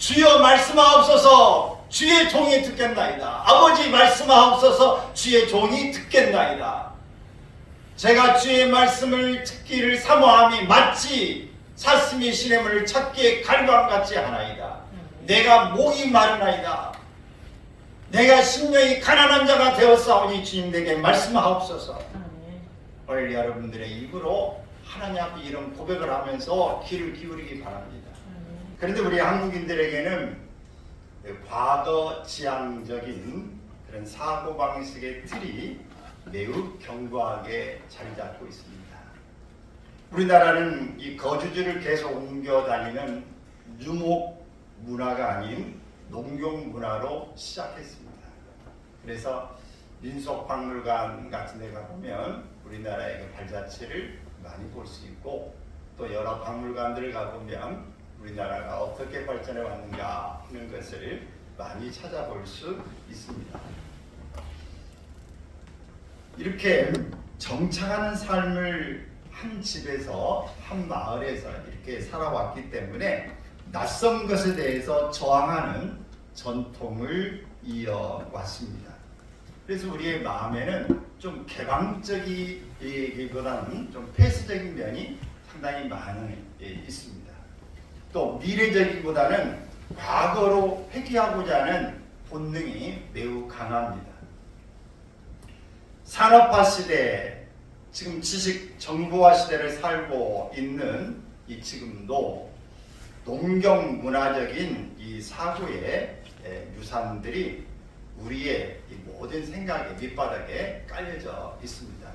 주여 말씀하옵소서. 주의 종이 듣겠나이다. 아버지 말씀하옵소서. 주의 종이 듣겠나이다. 제가 주의 말씀을 듣기를 사모함이 마치 사슴이 시냇물을 찾기에 갈망같이 하나이다. 내가 목이 마르나이다. 내가 심령이 가난한 자가 되었사오니 주님 내게 말씀하옵소서. 오늘 여러분들의 입으로 하나님 앞에 이런 고백을 하면서 귀를 기울이기 바랍니다. 그런데 우리 한국인들에게는 과거 지향적인 그런 사고방식의 틀이 매우 견고하게 자리 잡고 있습니다. 우리나라는 이 거주지를 계속 옮겨 다니는 유목 문화가 아닌 농경 문화로 시작했습니다. 그래서 민속박물관 같은 데 가보면 우리나라의 그 발자취를 많이 볼 수 있고, 또 여러 박물관들을 가보면 우리나라가 어떻게 발전해 왔는가 하는 것을 많이 찾아볼 수 있습니다. 이렇게 정착하는 삶을 한 집에서, 한 마을에서 이렇게 살아왔기 때문에 낯선 것에 대해서 저항하는 전통을 이어왔습니다. 그래서 우리의 마음에는 좀 개방적이기보다는 좀 폐쇄적인 면이 상당히 많이 있습니다. 또 미래적이기보다는 과거로 회귀하고자 하는 본능이 매우 강합니다. 산업화 시대, 지금 지식 정보화 시대를 살고 있는 이 지금도 농경 문화적인 이 사고의 유산들이 우리의 이 모든 생각의 밑바닥에 깔려져 있습니다.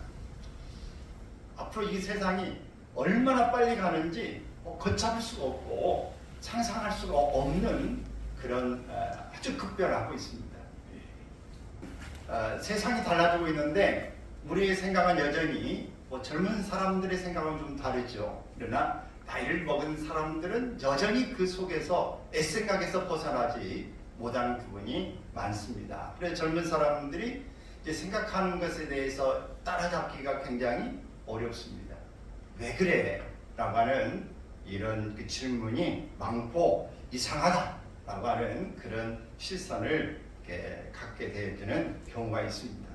앞으로 이 세상이 얼마나 빨리 가는지 걷잡을 수가 없고 상상할 수가 없는 그런 아주 급변하고 있습니다. 세상이 달라지고 있는데 우리의 생각은 여전히 젊은 사람들의 생각은 좀 다르죠. 그러나 나이를 먹은 사람들은 여전히 그 속에서 애생각에서 벗어나지 못하는 부분이 많습니다. 그래서 젊은 사람들이 이제 생각하는 것에 대해서 따라잡기가 굉장히 어렵습니다. 왜 그래? 라고 하는 이런 그 질문이 많고 이상하다라고 하는 그런 시선을 갖게 되어지는 경우가 있습니다.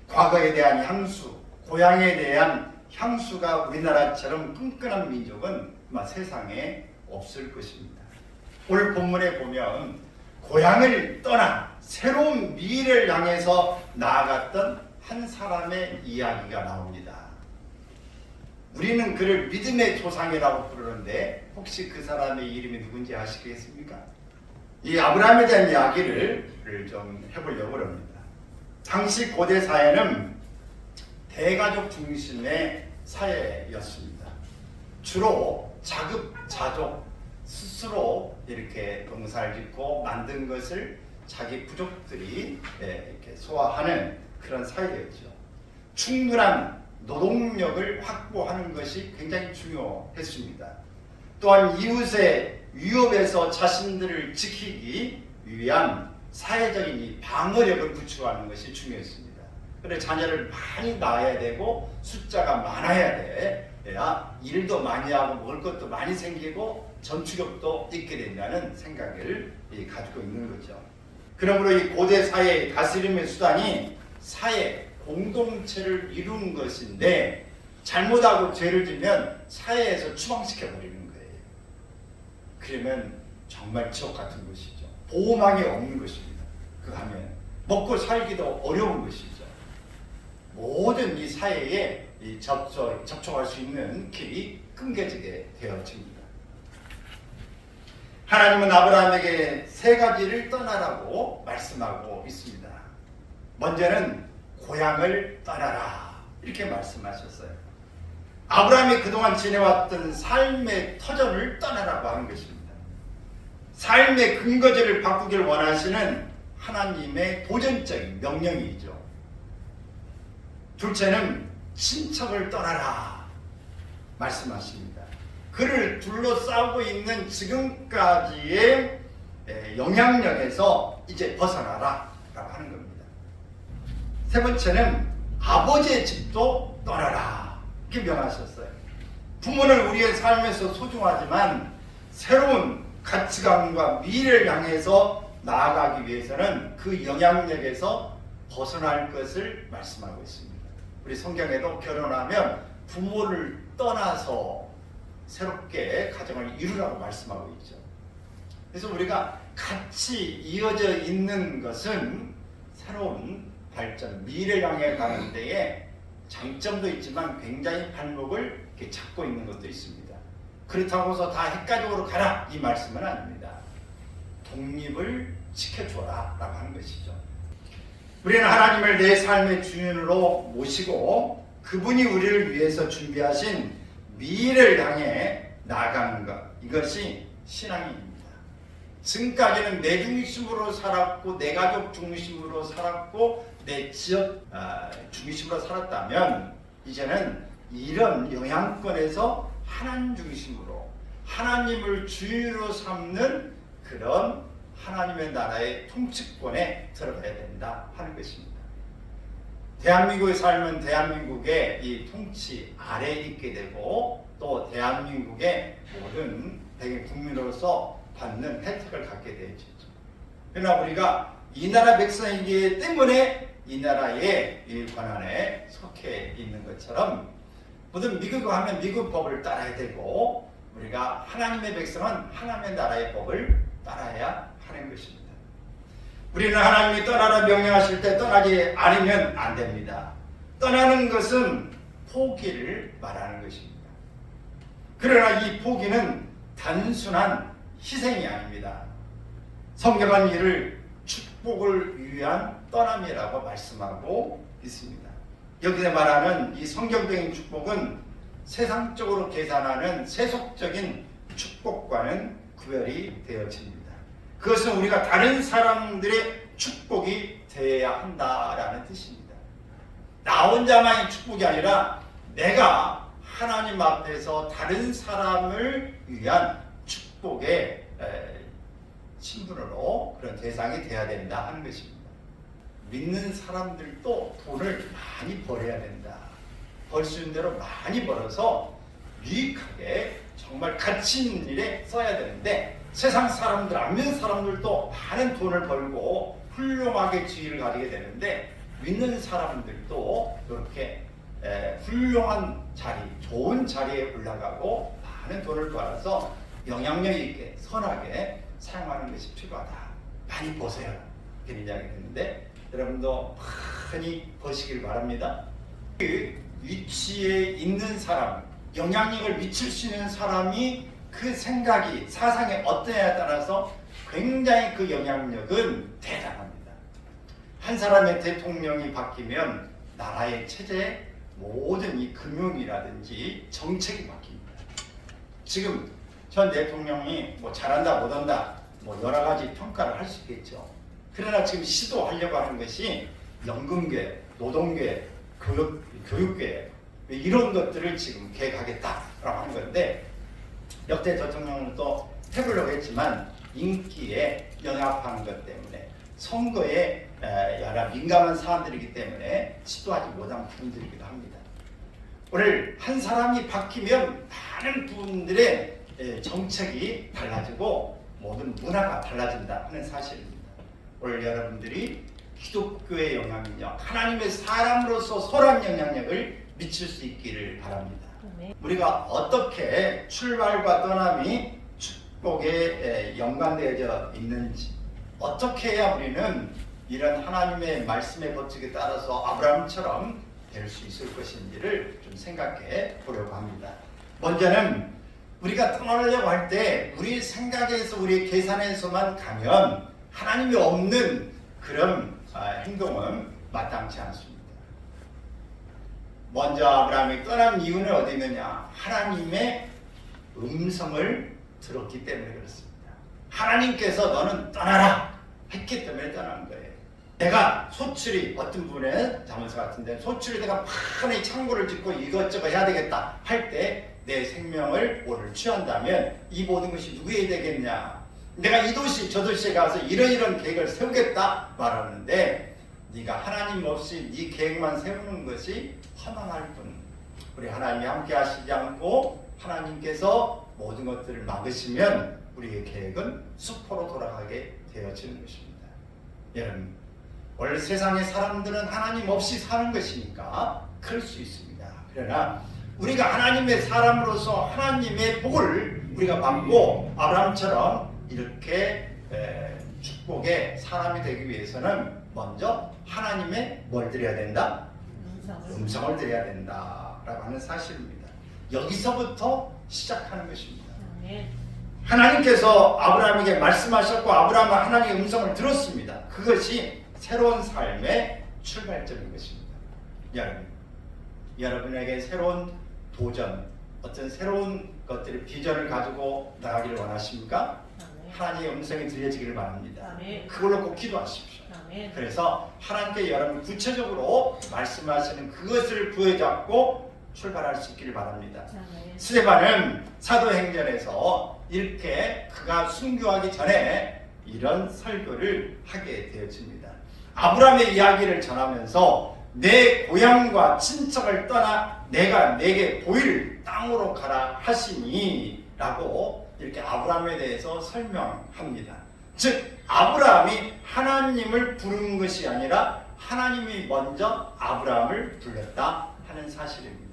과거에 대한 향수, 고향에 대한 향수가 우리나라처럼 끈끈한 민족은 아마 세상에 없을 것입니다. 오늘 본문에 보면 고향을 떠나 새로운 미래를 향해서 나아갔던 한 사람의 이야기가 나옵니다. 우리는 그를 믿음의 조상이라고 부르는데 혹시 그 사람의 이름이 누군지 아시겠습니까? 이 아브라함에 대한 이야기를 좀 해보려고 합니다. 당시 고대 사회는 대가족 중심의 사회였습니다. 주로 자급자족, 스스로 이렇게 농사를 짓고 만든 것을 자기 부족들이 이렇게 소화하는 그런 사회였죠. 충분한 노동력을 확보하는 것이 굉장히 중요했습니다. 또한 이웃의 위협에서 자신들을 지키기 위한 사회적인 이 방어력을 구축하는 것이 중요했습니다. 그래서 자녀를 많이 낳아야 되고 숫자가 많아야 돼야 일도 많이 하고 먹을 것도 많이 생기고 전투력도 있게 된다는 생각을 가지고 있는 거죠. 그러므로 이 고대 사회의 다스림의 수단이 사회 공동체를 이루는 것인데 잘못하고 죄를 지면 사회에서 추방시켜 버리는 거예요. 그러면 정말 지옥 같은 것이죠. 보호망이 없는 것입니다. 그 하면 먹고 살기도 어려운 것이죠. 모든 이 사회에 접촉할 수 있는 길이 끊겨지게 되어집니다. 하나님은 아브라함에게 세 가지를 떠나라고 말씀하고 있습니다. 먼저는 고향을 떠나라 이렇게 말씀하셨어요. 아브라함이 그동안 지내왔던 삶의 터전을 떠나라고 하는 것입니다. 삶의 근거지를 바꾸길 원하시는 하나님의 도전적인 명령이죠. 둘째는 친척을 떠나라 말씀하십니다. 그를 둘러싸고 있는 지금까지의 영향력에서 이제 벗어나라 라고 하는 겁니다. 세 번째는 아버지의 집도 떠나라 이렇게 명하셨어요. 부모는 우리의 삶에서 소중하지만 새로운 가치관과 미래를 향해서 나아가기 위해서는 그 영향력에서 벗어날 것을 말씀하고 있습니다. 우리 성경에도 결혼하면 부모를 떠나서 새롭게 가정을 이루라고 말씀하고 있죠. 그래서 우리가 같이 이어져 있는 것은 새로운 발전, 미래를 향해 가는 데에 장점도 있지만 굉장히 발목을 이렇게 잡고 있는 것도 있습니다. 그렇다고 해서 다 핵가족으로 가라 이 말씀은 아닙니다. 독립을 지켜줘라 라고 하는 것이죠. 우리는 하나님을 내 삶의 주인으로 모시고 그분이 우리를 위해서 준비하신 미래를 향해 나아가는 것, 이것이 신앙입니다. 지금까지는 내 중심으로 살았고 내 가족 중심으로 살았고 내 지역 중심으로 살았다면 이제는 이런 영향권에서 하나님 중심으로 하나님을 주인으로 삼는 그런 하나님의 나라의 통치권에 들어가야 된다 하는 것입니다. 대한민국의 삶은 대한민국의 이 통치 아래에 있게 되고 또 대한민국의 모든 백인 국민으로서 받는 혜택을 갖게 되죠. 그러나 우리가 이 나라 백성이기 때문에 이 나라의 이 권한에 속해 있는 것처럼 모든 미국 하면 미국 법을 따라야 되고 우리가 하나님의 백성은 하나님의 나라의 법을 따라야 하는 것입니다. 우리는 하나님이 떠나라 명령하실 때 떠나지 않으면 안 됩니다. 떠나는 것은 포기를 말하는 것입니다. 그러나 이 포기는 단순한 희생이 아닙니다. 성경은 이를 축복을 위한 떠남이라고 말씀하고 있습니다. 여기서 말하는 이 성경적인 축복은 세상적으로 계산하는 세속적인 축복과는 구별이 되어집니다. 그것은 우리가 다른 사람들의 축복이 되어야 한다라는 뜻입니다. 나 혼자만의 축복이 아니라 내가 하나님 앞에서 다른 사람을 위한 축복의 신분으로 그런 대상이 되어야 된다 하는 것입니다. 믿는 사람들도 돈을 많이 벌어야 된다. 벌 수 있는 대로 많이 벌어서 유익하게 정말 가치 있는 일에 써야 되는데 세상 사람들, 안 믿는 사람들도 많은 돈을 벌고 훌륭하게 지위를 가지게 되는데 믿는 사람들도 이렇게 훌륭한 자리, 좋은 자리에 올라가고 많은 돈을 벌어서 영향력 있게 선하게 사용하는 것이 필요하다. 많이 버세요. 이런 이야기를 했는데 여러분도 많이 버시길 바랍니다. 그 위치에 있는 사람, 영향력을 미칠 수 있는 사람이 그 생각이, 사상이 어떠냐에 따라서 굉장히 그 영향력은 대단합니다. 한 사람의 대통령이 바뀌면 나라의 체제, 모든 이 금융이라든지 정책이 바뀝니다. 지금 전 대통령이 뭐 잘한다 못한다 뭐 여러 가지 평가를 할 수 있겠죠. 그러나 지금 시도하려고 하는 것이 연금계, 노동계, 교육계 이런 것들을 지금 계획하겠다라고 하는 건데 역대 대통령은 또 해보려고 했지만 인기에 영합하는 것 때문에 선거에 여러 민감한 사안들이기 때문에 시도하지 못한 부분들이기도 합니다. 오늘 한 사람이 바뀌면 많은 분들의 정책이 달라지고 모든 문화가 달라진다 하는 사실입니다. 오늘 여러분들이 기독교의 영향력, 하나님의 사람으로서 선한 영향력을 미칠 수 있기를 바랍니다. 우리가 어떻게 출발과 떠남이 축복에 연관되어져 있는지, 어떻게 해야 우리는 이런 하나님의 말씀의 법칙에 따라서 아브라함처럼 될 수 있을 것인지를 좀 생각해 보려고 합니다. 먼저는 우리가 떠나려고 할 때 우리 생각에서 우리 계산에서만 가면 하나님이 없는 그런 행동은 마땅치 않습니다. 먼저 아브라함이 떠난 이유는 어디 있느냐? 하나님의 음성을 들었기 때문에 그렇습니다. 하나님께서 너는 떠나라 했기 때문에 떠나는 거예요. 내가 소출이 어떤 분의 자문서 같은데 소출이 내가 많이 창고를 짓고 이것저것 해야 되겠다 할 때 내 생명을 오늘 취한다면 이 모든 것이 누구에게 되겠냐? 내가 이 도시 저 도시에 가서 이런 계획을 세우겠다 말하는데 네가 하나님 없이 네 계획만 세우는 것이 허망할 뿐. 우리 하나님이 함께 하시지 않고 하나님께서 모든 것들을 막으시면 우리의 계획은 수포로 돌아가게 되어지는 것입니다. 여러분, 원래 세상의 사람들은 하나님 없이 사는 것이니까 그럴 수 있습니다. 그러나 우리가 하나님의 사람으로서 하나님의 복을 우리가 받고 아브라함처럼 이렇게 축복의 사람이 되기 위해서는 먼저 하나님의 뭘 드려야 된다? 음성을 드려야 된다라고 하는 사실입니다. 여기서부터 시작하는 것입니다. 하나님께서 아브라함에게 말씀하셨고 아브라함은 하나님의 음성을 들었습니다. 그것이 새로운 삶의 출발점인 것입니다. 여러분에게 새로운 도전, 어떤 새로운 것들의 비전을 가지고 나가기를 원하십니까? 하나님의 음성이 들려지기를 바랍니다. 그걸로 꼭 기도하십시오. 그래서 하나님께 여러분 구체적으로 말씀하시는 그것을 부여잡고 출발할 수 있기를 바랍니다. 스데반은 사도행전에서 이렇게 그가 순교하기 전에 이런 설교를 하게 되어집니다. 아브라함의 이야기를 전하면서 내 고향과 친척을 떠나 내가 내게 보일 땅으로 가라 하시니 라고 이렇게 아브라함에 대해서 설명합니다. 즉 아브라함이 하나님을 부른 것이 아니라 하나님이 먼저 아브라함을 불렀다 하는 사실입니다.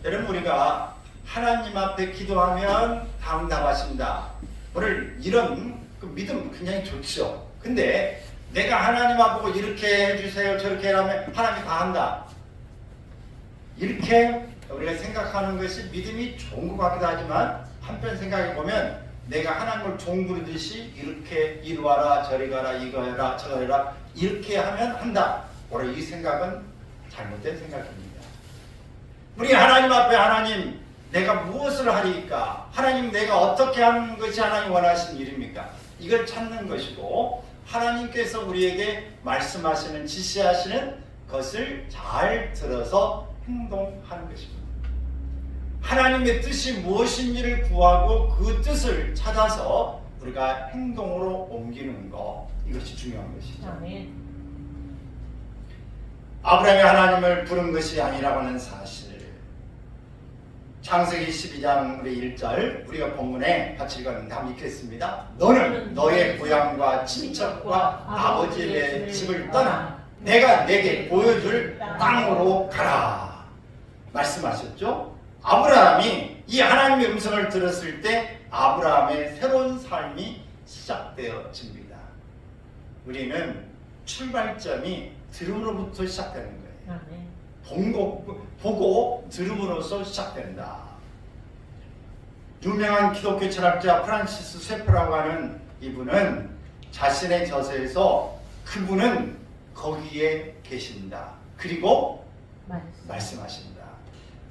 여러분, 우리가 하나님 앞에 기도하면 다 응답하신다, 오늘 이런 그 믿음 굉장히 좋죠. 근데 내가 하나님 앞보고 이렇게 해주세요 저렇게 하면 하나님이 다 한다, 이렇게 우리가 생각하는 것이 믿음이 좋은 것 같기도 하지만 한편 생각해 보면 내가 하나님을 종 부르듯이 이렇게 이리 와라 저리 가라 이거 해라 저거 해라 이렇게 하면 한다, 오늘 이 생각은 잘못된 생각입니다. 우리 하나님 앞에 하나님 내가 무엇을 하리까, 하나님 내가 어떻게 하는 것이 하나님 원하시는 일입니까, 이걸 찾는 것이고 하나님께서 우리에게 말씀하시는 지시하시는 것을 잘 들어서 행동하는 것입니다. 하나님의 뜻이 무엇인지를 구하고 그 뜻을 찾아서 우리가 행동으로 옮기는 것, 이것이 중요한 것이죠. 아멘. 아브라함이 하나님을 부른 것이 아니라고 하는 사실, 창세기 12장 우리 1절 우리가 본문에 같이 읽었는데 한번 읽겠습니다. 너는 너의 고향과 친척과 아버지의 집을 떠나 내가 내게 보여줄 땅으로 가라 말씀하셨죠. 아브라함이 이 하나님의 음성을 들었을 때 아브라함의 새로운 삶이 시작되어집니다. 우리는 출발점이 들음으로부터 시작되는 거예요. 보고 들음으로써 시작된다. 유명한 기독교 철학자 프란시스 셰퍼라고 하는 이분은 자신의 저서에서 그분은 거기에 계신다, 그리고 말씀하신다.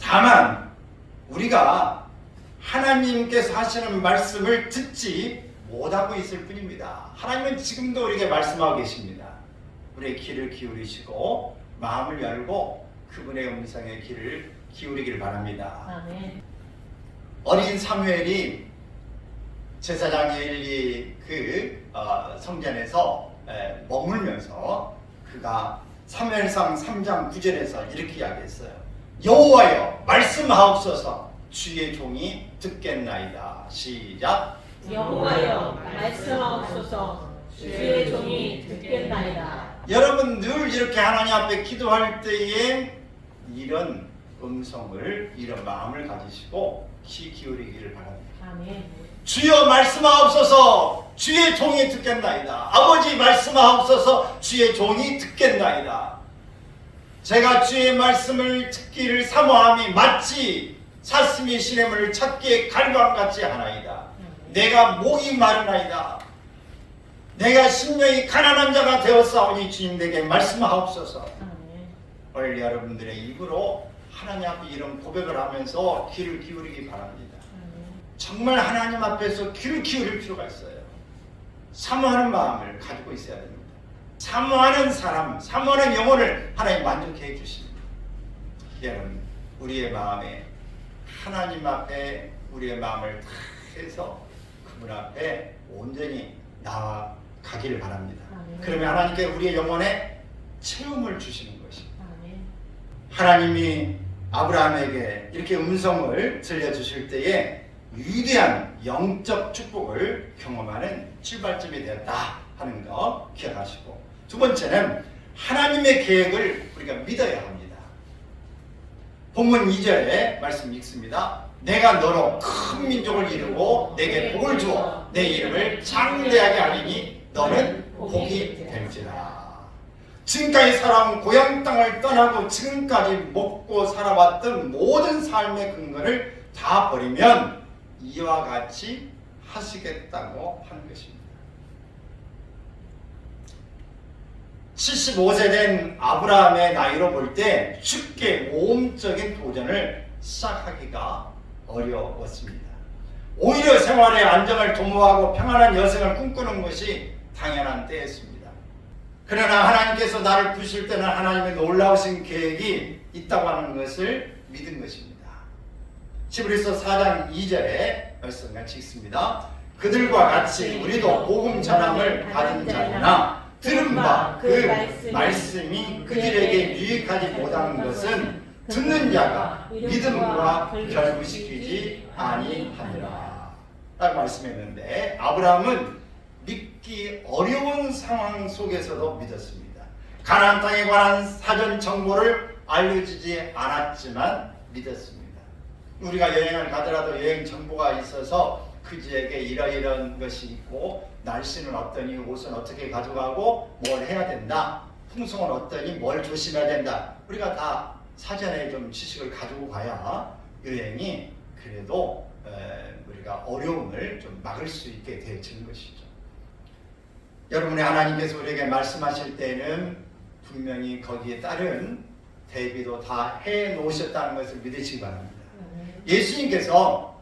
다만 우리가 하나님께서 하시는 말씀을 듣지 못하고 있을 뿐입니다. 하나님은 지금도 우리에게 말씀하고 계십니다. 우리의 귀를 기울이시고 마음을 열고 그분의 음성에 귀를 기울이기를 바랍니다. 아멘. 어린 사무엘이 제사장 엘리 성전에서 머물면서 그가 사무엘상 3장 9절에서 이렇게 이야기했어요. 여호와여 말씀하옵소서 주의 종이 듣겠나이다. 시작. 여호와여 말씀하옵소서 주의 종이 듣겠나이다. 여러분 늘 이렇게 하나님 앞에 기도할 때에 이런 음성을, 이런 마음을 가지시고 귀 기울이기를 바랍니다. 아멘. 주여 말씀하옵소서 주의 종이 듣겠나이다. 아버지 말씀하옵소서 주의 종이 듣겠나이다. 제가 주의 말씀을 듣기를 사모함이 마치 사슴이 시냇물을 찾기에 갈망같이 하나이다. 내가 목이 마르나이다. 내가 심령이 가난한 자가 되었사오니 주님 내게 말씀하옵소서. 오늘 여러분들의 입으로 하나님 앞에 이런 고백을 하면서 귀를 기울이기 바랍니다. 정말 하나님 앞에서 귀를 기울일 필요가 있어요. 사모하는 마음을 가지고 있어야 됩니다. 사모하는 사람, 사모하는 영혼을 하나님 만족해 해 주십니다. 여러분, 우리의 마음에 하나님 앞에 우리의 마음을 다 해서 그분 앞에 온전히 나아가기를 바랍니다. 그러면 하나님께 우리의 영혼에 체험을 주시는 것입니다. 하나님이 아브라함에게 이렇게 음성을 들려주실 때에 위대한 영적 축복을 경험하는 출발점이 되었다 하는 거 기억하시고, 두 번째는 하나님의 계획을 우리가 믿어야 합니다. 본문 2절에 말씀 읽습니다. 내가 너로 큰 민족을 이루고 내게 복을 주어 내 이름을 장대하게 하리니 너는 복이 될지라. 지금까지 살아온 고향 땅을 떠나고 지금까지 먹고 살아왔던 모든 삶의 근거를 다 버리면 이와 같이 하시겠다고 하는 것입니다. 75세 된 아브라함의 나이로 볼 때 쉽게 모험적인 도전을 시작하기가 어려웠습니다. 오히려 생활의 안정을 도모하고 평안한 여생을 꿈꾸는 것이 당연한 때였습니다. 그러나 하나님께서 나를 부르실 때는 하나님의 놀라우신 계획이 있다고 하는 것을 믿은 것입니다. 히브리서 4장 2절에 말씀 같이 읽습니다. 그들과 같이 우리도 복음 전함을 받은 자나 들은 바 그 말씀이 그들에게 유익하지 못한 것은 듣는 자가 믿음과 결부시키지 아니하니라 라고 말씀했는데, 아브라함은 믿기 어려운 상황 속에서도 믿었습니다. 가나안 땅에 관한 사전 정보를 알려주지 않았지만 믿었습니다. 우리가 여행을 가더라도 여행 정보가 있어서 그 지역에 이러이러한 것이 있고 날씨는 어떠니 옷은 어떻게 가져가고 뭘 해야 된다, 풍속은 어떠니 뭘 조심해야 된다, 우리가 다 사전에 좀 지식을 가지고 가야 여행이 그래도 우리가 어려움을 좀 막을 수 있게 되어지는 것이죠. 여러분의 하나님께서 우리에게 말씀하실 때는 분명히 거기에 따른 대비도 다 해놓으셨다는 것을 믿으시기 바랍니다. 예수님께서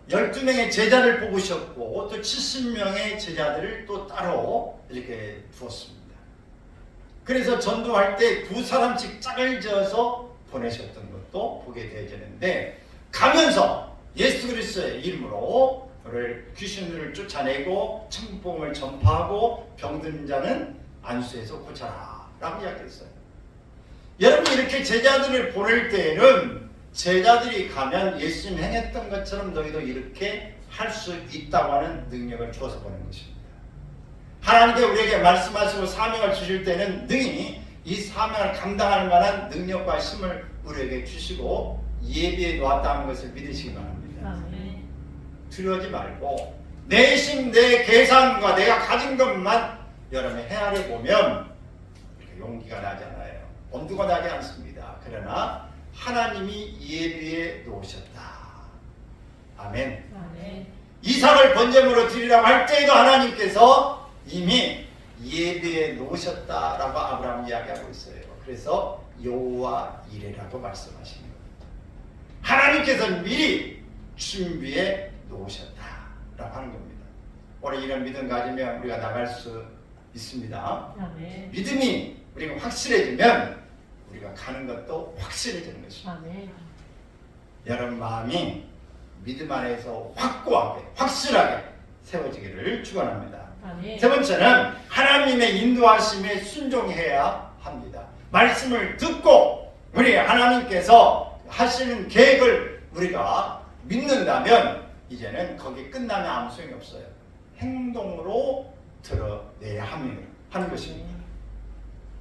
12명의 제자를 뽑으셨고 또 70명의 제자들을 또 따로 이렇게 두었습니다. 그래서 전도할 때 2사람씩 짝을 지어서 보내셨던 것도 보게 되어지는데, 가면서 예수 그리스도의 이름으로 귀신을 쫓아내고 천국복음을 전파하고 병든 자는 안수해서 고쳐라 라고 이야기했어요. 여러분, 이렇게 제자들을 보낼 때에는 제자들이 가면 예수님 행했던 것처럼 너희도 이렇게 할 수 있다고 하는 능력을 주어서 보낸 것입니다. 하나님께 우리에게 말씀하시고 사명을 주실 때는 능히 이 사명을 감당할 만한 능력과 힘을 우리에게 주시고 예비해 놓았다는 것을 믿으시기 바랍니다. 두려워하지 말고 내 힘, 내 계산과 내가 가진 것만 여러분이 헤아려 보면 용기가 나지 않아요. 엄두가 나지 않습니다. 그러나 하나님이 예비해 놓으셨다. 아멘. 이삭을 번제물로 드리라고 할 때에도 하나님께서 이미 예비해 놓으셨다라고 아브라함 이야기하고 있어요. 그래서 여호와 이레라고 말씀하시는 겁니다. 하나님께서는 미리 준비해 놓으셨다라고 하는 겁니다. 오늘 이런 믿음 가지면 우리가 나갈 수 있습니다. 아멘. 믿음이 우리가 확실해지면 우리가 가는 것도 확실해지는 것입니다. 아멘. 여러분 마음이 믿음 안에서 확고하게 확실하게 세워지기를 축원합니다. 아멘. 세 번째는 하나님의 인도하심에 순종해야 합니다. 말씀을 듣고 우리 하나님께서 하시는 계획을 우리가 믿는다면 이제는 거기 끝나면 아무 소용이 없어요. 행동으로 드러내야 하는 것입니다.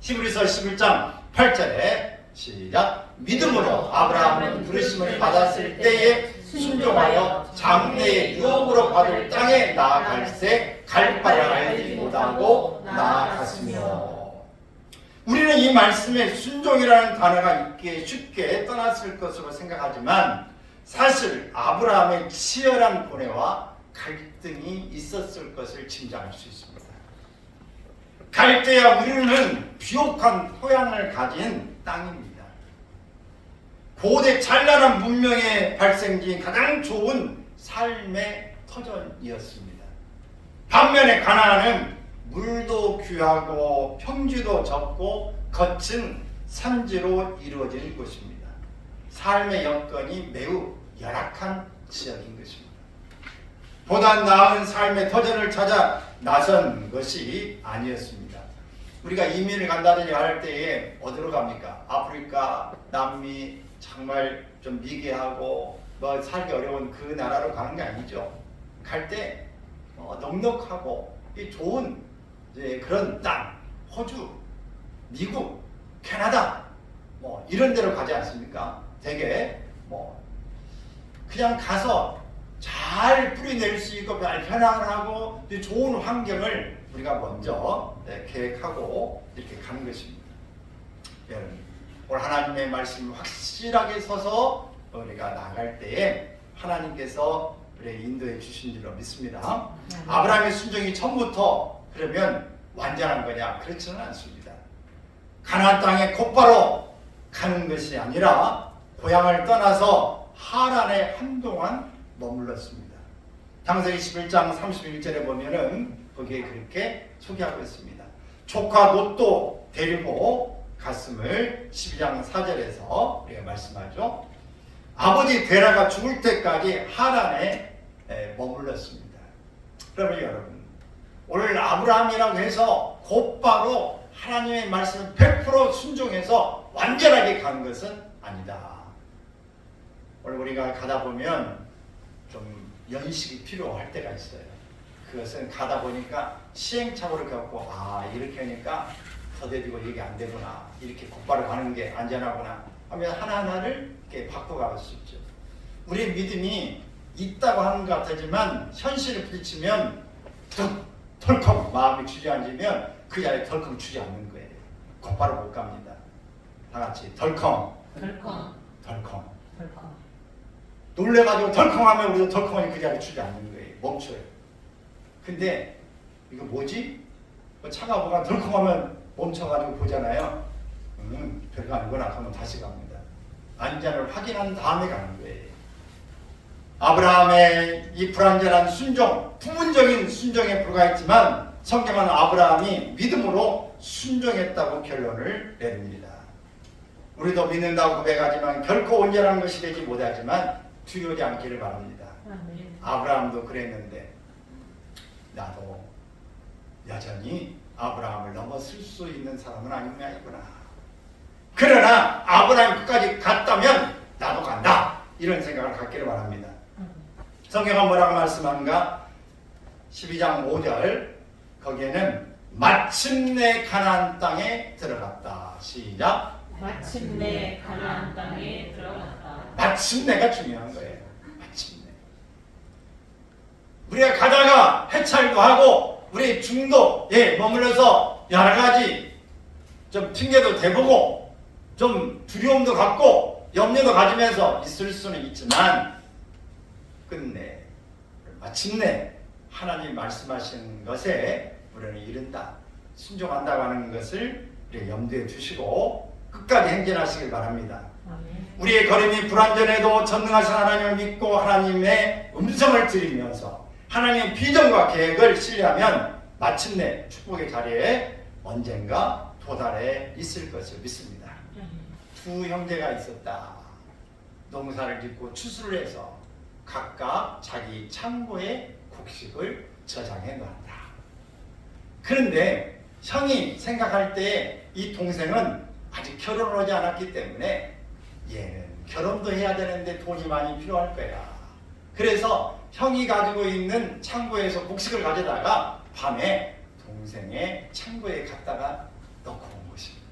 히브리서 11장 8절에 시작. 믿음으로 아브라함은 부르심을 받았을 때에 순종하여 장래의 유업으로 받을 땅에 나아갈새 갈 바를 알지 못하고 나아갔으며. 우리는 이 말씀에 순종이라는 단어가 있기에 쉽게 떠났을 것으로 생각하지만 사실 아브라함의 치열한 고뇌와 갈등이 있었을 것을 짐작할 수 있습니다. 갈대와 우르는 비옥한 토양을 가진 땅입니다. 고대 찬란한 문명의 발생지인 가장 좋은 삶의 터전이었습니다. 반면에 가나안은 물도 귀하고 평지도 적고 거친 산지로 이루어진 곳입니다. 삶의 여건이 매우 열악한 지역인 것입니다. 보다 나은 삶의 터전을 찾아 나선 것이 아니었습니다. 우리가 이민을 간다든지 할 때에 어디로 갑니까? 아프리카, 남미, 정말 좀 미개하고 살기 어려운 그 나라로 가는 게 아니죠. 갈 때 넉넉하고 좋은 이제 그런 땅, 호주, 미국, 캐나다 뭐 이런 데로 가지 않습니까? 되게 뭐 그냥 가서 잘 뿌리낼 수 있고 편안하고 좋은 환경을 우리가 먼저 계획하고 이렇게 가는 것입니다. 여러분, 오늘 하나님의 말씀을 확실하게 서서 우리가 나갈 때에 하나님께서 우리 인도해 주신 줄로 믿습니다. 아브라함의 순종이 처음부터 그러면 완전한 거냐? 그렇지는 않습니다. 가나안 땅에 곧바로 가는 것이 아니라 고향을 떠나서 하란에 한동안 머물렀습니다. 창세기 11장 31절에 보면은 거기에 그렇게 소개하고 있습니다. 조카 롯도 데리고 갔음을 12장 4절에서 우리가 말씀하죠. 아버지 데라가 죽을 때까지 하란에 머물렀습니다. 그러면 여러분, 오늘 아브라함이라고 해서 곧바로 하나님의 말씀을 100% 순종해서 완전하게 간 것은 아니다. 오늘 우리가 가다 보면 좀 연식이 필요할 때가 있어요. 그것은 가다 보니까 시행착오를 겪고 이렇게 하니까 더뎌지고 이게 안 되구나, 이렇게 곧바로 가는 게 안전하구나 하면 하나하나를 이렇게 바꿔갈 수 있죠. 우리의 믿음이 있다고 하는 것 같지만 현실을 부딪히면 덜컥 마음이 주저앉으면 그 자리에 덜컥 주저앉는 거예요. 곧바로 못 갑니다. 다 같이 덜컹 놀래가지고 덜컹하면 우리도 덜컹하니 그 자리에 주저앉는 거예요. 멈춰요. 근데 이거 뭐지? 차가 뭐가 덜컹하면 멈춰가지고 보잖아요. 별거 아니구나 하면 다시 갑니다. 안전을 확인한 다음에 가는 거예요. 아브라함의 이 불완전한 순종, 부분적인 순종에 불과했지만 성경은 아브라함이 믿음으로 순종했다고 결론을 내립니다. 우리도 믿는다고 고백하지만 결코 온전한 것이 되지 못하지만 두려워하지 않기를 바랍니다. 아브라함도 그랬는데 나도 여전히 아브라함을 넘어설 수 있는 사람은 아니구나. 그러나 아브라함이 끝까지 갔다면 나도 간다, 이런 생각을 갖기를 바랍니다. 성경은 뭐라고 말씀하는가? 12장 5절 거기에는 마침내 가나안 땅에 들어갔다. 시작. 마침내 가나안 땅에 들어갔다. 마침내가 중요한 거예요. 마침내. 우리가 가다가 해찰도 하고 우리 중도에 머물러서 여러 가지 좀 핑계도 대보고 좀 두려움도 갖고 염려도 가지면서 있을 수는 있지만 끝내 마침내 하나님 말씀하신 것에 우리는 이른다, 순종한다고 하는 것을 우리 염두에 두시고 끝까지 행진하시길 바랍니다. 우리의 걸음이 불완전해도 전능하신 하나님을 믿고 하나님의 음성을 들으면서 하나님의 비전과 계획을 신뢰하면 마침내 축복의 자리에 언젠가 도달해 있을 것을 믿습니다. 두 형제가 있었다. 농사를 짓고 추수를 해서 각각 자기 창고에 곡식을 저장해 놓았다. 그런데 형이 생각할 때 이 동생은 아직 결혼을 하지 않았기 때문에 얘는 결혼도 해야 되는데 돈이 많이 필요할 거야. 그래서 형이 가지고 있는 창고에서 곡식을 가져다가 밤에 동생의 창고에 갖다가 넣고 온 것입니다.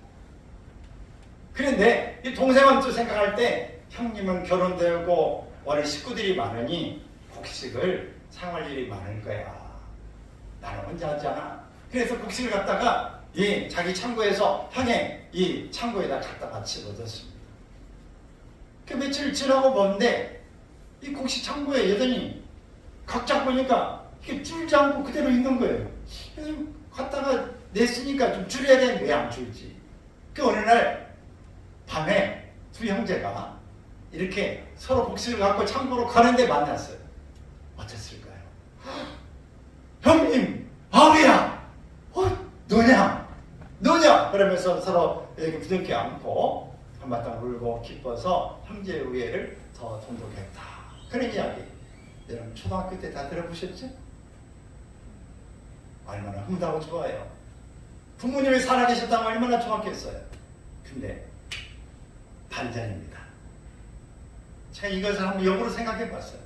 그런데 이 동생은 또 생각할 때 형님은 결혼되고 어린 식구들이 많으니 곡식을 상할 일이 많을 거야. 나는 혼자 하잖아. 그래서 곡식을 갖다가 이 자기 창고에서 형의 이 창고에다 갖다가 집어넣습니다. 그 며칠 지나고 보는데 이 곡식 창고에 여전히 각자 보니까 이게 줄지 않고 그대로 있는 거예요. 갖다가 냈으니까 좀 줄여야 되는데 왜 안 줄지? 그 어느 날 밤에 두 형제가 이렇게 서로 곡식을 갖고 창고로 가는데 만났어요. 어땠을까요? 형님, 아비야, 너냐? 그러면서 서로 이렇게 부둥켜 안고 한바탕 울고 기뻐서 형제의 우애를 더 돈독했다. 그런 이야기 여러분 초등학교 때 다 들어보셨죠? 얼마나 흥분하고 좋아요. 부모님이 살아계셨다면 얼마나 좋았겠어요. 근데 반전입니다. 제가 이것을 한번 역으로 생각해 봤어요.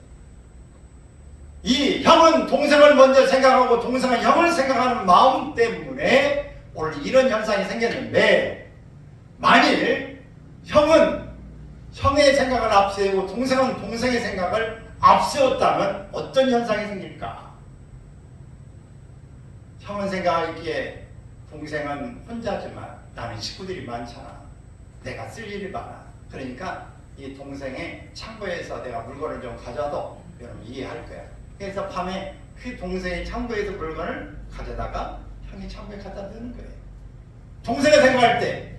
이 형은 동생을 먼저 생각하고 동생은 형을 생각하는 마음 때문에 오늘 이런 현상이 생겼는데, 만일 형은 형의 생각을 앞세우고 동생은 동생의 생각을 앞세웠다면 어떤 현상이 생길까? 형은 생각하기에 동생은 혼자지만 나는 식구들이 많잖아. 내가 쓸 일이 많아. 그러니까 이 동생의 창고에서 내가 물건을 좀 가져도 여러분 이해할 거야. 그래서 밤에 그 동생의 창고에서 물건을 가져다가 형이 창고에 갖다 두는 거예요. 동생이 생각할 때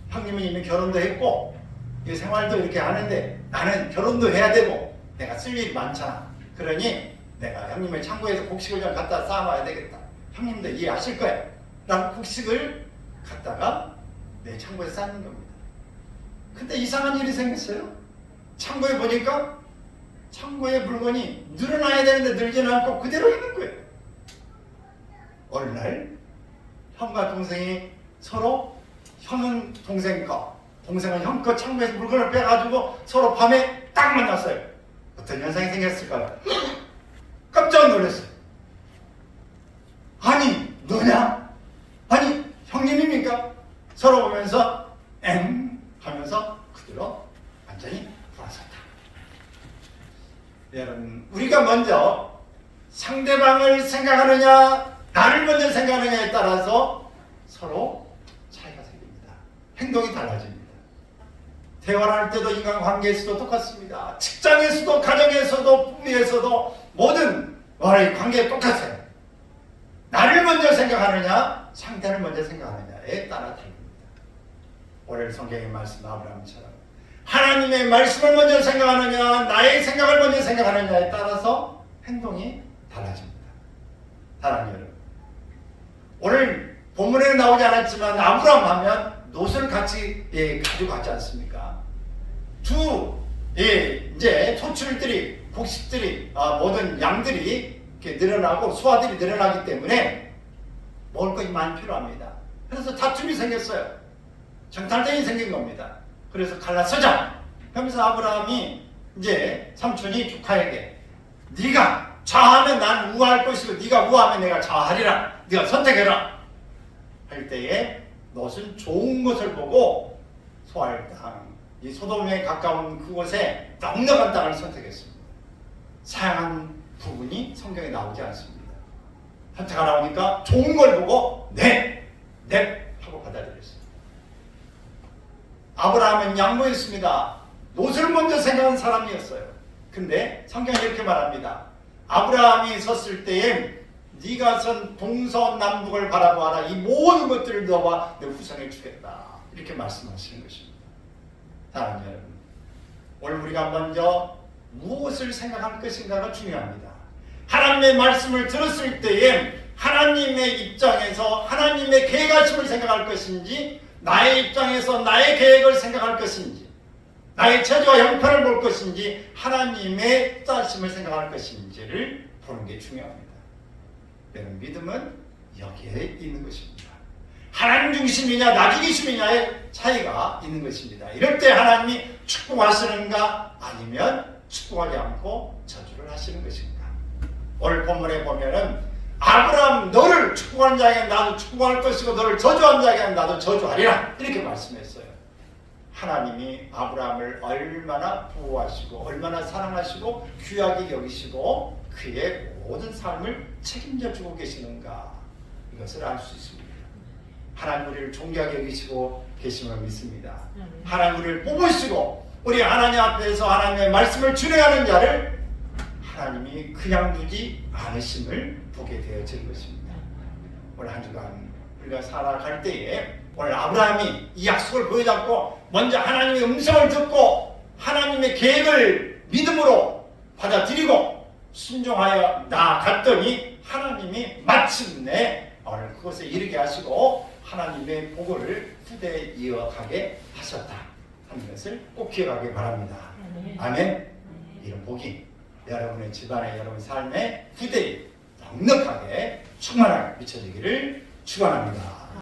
형님은 이미 결혼도 했고 이 생활도 이렇게 하는데 나는 결혼도 해야 되고 내가 쓸 일이 많잖아. 그러니 내가 형님의 창고에서 곡식을 좀 갖다 쌓아놔야 되겠다. 형님도 이해하실 거야. 라고 곡식을 갖다가 내 창고에 쌓는 겁니다. 근데 이상한 일이 생겼어요. 창고에 보니까 창고에 물건이 늘어나야 되는데 늘지는 않고 그대로 있는 거예요. 어느 날 형과 동생이 서로, 형은 동생 거, 동생은 형 거 창고에서 물건을 빼가지고 서로 밤에 딱 만났어요. 어떤 현상이 생겼을까요? 깜짝 놀랐어요. 아니 너냐? 아니 형님입니까? 서로 보면서 엥 하면서 그대로 완전히 돌아섰다. 여러분, 우리가 먼저 상대방을 생각하느냐 나를 먼저 생각하느냐에 따라서 서로 차이가 생깁니다. 행동이 달라집니다. 대화를 할 때도 인간관계에서도 똑같습니다. 직장에서도 가정에서도 부부에서도 모든 관계에 똑같아요. 나를 먼저 생각하느냐 상대를 먼저 생각하느냐에 따라 다릅니다. 오늘 성경의 말씀 아브라함처럼 하나님의 말씀을 먼저 생각하느냐 나의 생각을 먼저 생각하느냐에 따라서 행동이 달라집니다. 사랑하는 여러분, 오늘 본문에는 나오지 않았지만 아브라함 하면 롯을 같이 가지고 갔지 않습니까? 이제 소출들이 곡식들이 모든 양들이 이렇게 늘어나고 소아들이 늘어나기 때문에 먹을 것이 많이 필요합니다. 그래서 다툼이 생겼어요. 정탈전이 생긴 겁니다. 그래서 갈라서자 하면서 아브라함이 이제 삼촌이 조카에게 네가 좌하면 난 우할 것이고 네가 우하면 내가 좌하리라. 네가 선택해라. 할 때에 롯은 좋은 것을 보고 소할 땅, 이 소돔에 가까운 그곳에 넉넉한 땅을 선택했습니다. 사양한 부분이 성경에 나오지 않습니다. 선택하라 하니까 좋은 걸 보고 네 하고 받아들였습니다. 아브라함은 양보했습니다. 롯을 먼저 생각한 사람이었어요. 근데 성경이 이렇게 말합니다. 아브라함이 섰을 때에 네가 선 동서남북을 바라보아라. 이 모든 것들을 너와 내 후손에 주겠다. 이렇게 말씀하시는 것입니다. 사랑하는 여러분, 오늘 우리가 먼저 무엇을 생각할 것인가가 중요합니다. 하나님의 말씀을 들었을 때에 하나님의 입장에서 하나님의 계획하심을 생각할 것인지 나의 입장에서 나의 계획을 생각할 것인지 나의 처지와 형편을 볼 것인지 하나님의 뜻하심을 생각할 것인지를 보는 게 중요합니다. 여러분, 믿음은 여기에 있는 것입니다. 하나님 중심이냐 나 중심이냐의 차이가 있는 것입니다. 이럴 때 하나님이 축복하시는가 아니면 축복하지 않고 저주를 하시는 것입니다. 오늘 본문에 보면은 아브라함 너를 축복하는 자에게 나도 축복할 것이고 너를 저주하는 자에게 나도 저주하리라 이렇게 말씀했어요. 하나님이 아브라함을 얼마나 보호하시고 얼마나 사랑하시고 귀하게 여기시고 그의 모든 삶을 책임져 주고 계시는가 이것을 알 수 있습니다. 하나님 우리를 존귀하게 여기시고 계심을 믿습니다. 하나님 우리를 뽑으시고 우리 하나님 앞에서 하나님의 말씀을 준행하는 자를 하나님이 그냥 두지 않으심을 보게 되어질 것입니다. 오늘 한 주간 우리가 살아갈 때에 오늘 아브라함이 이 약속을 보여잡고 먼저 하나님의 음성을 듣고 하나님의 계획을 믿음으로 받아들이고 순종하여 나아갔더니 하나님이 마침내 오늘 그것에 이르게 하시고 하나님의 복을 후대에 이어가게 하셨다 하는 것을 꼭 기억하기 바랍니다. 아멘. 이런 복이 여러분의 집안에 여러분 삶의 후대에 넉넉하게 충만하게 미쳐지기를 축원합니다.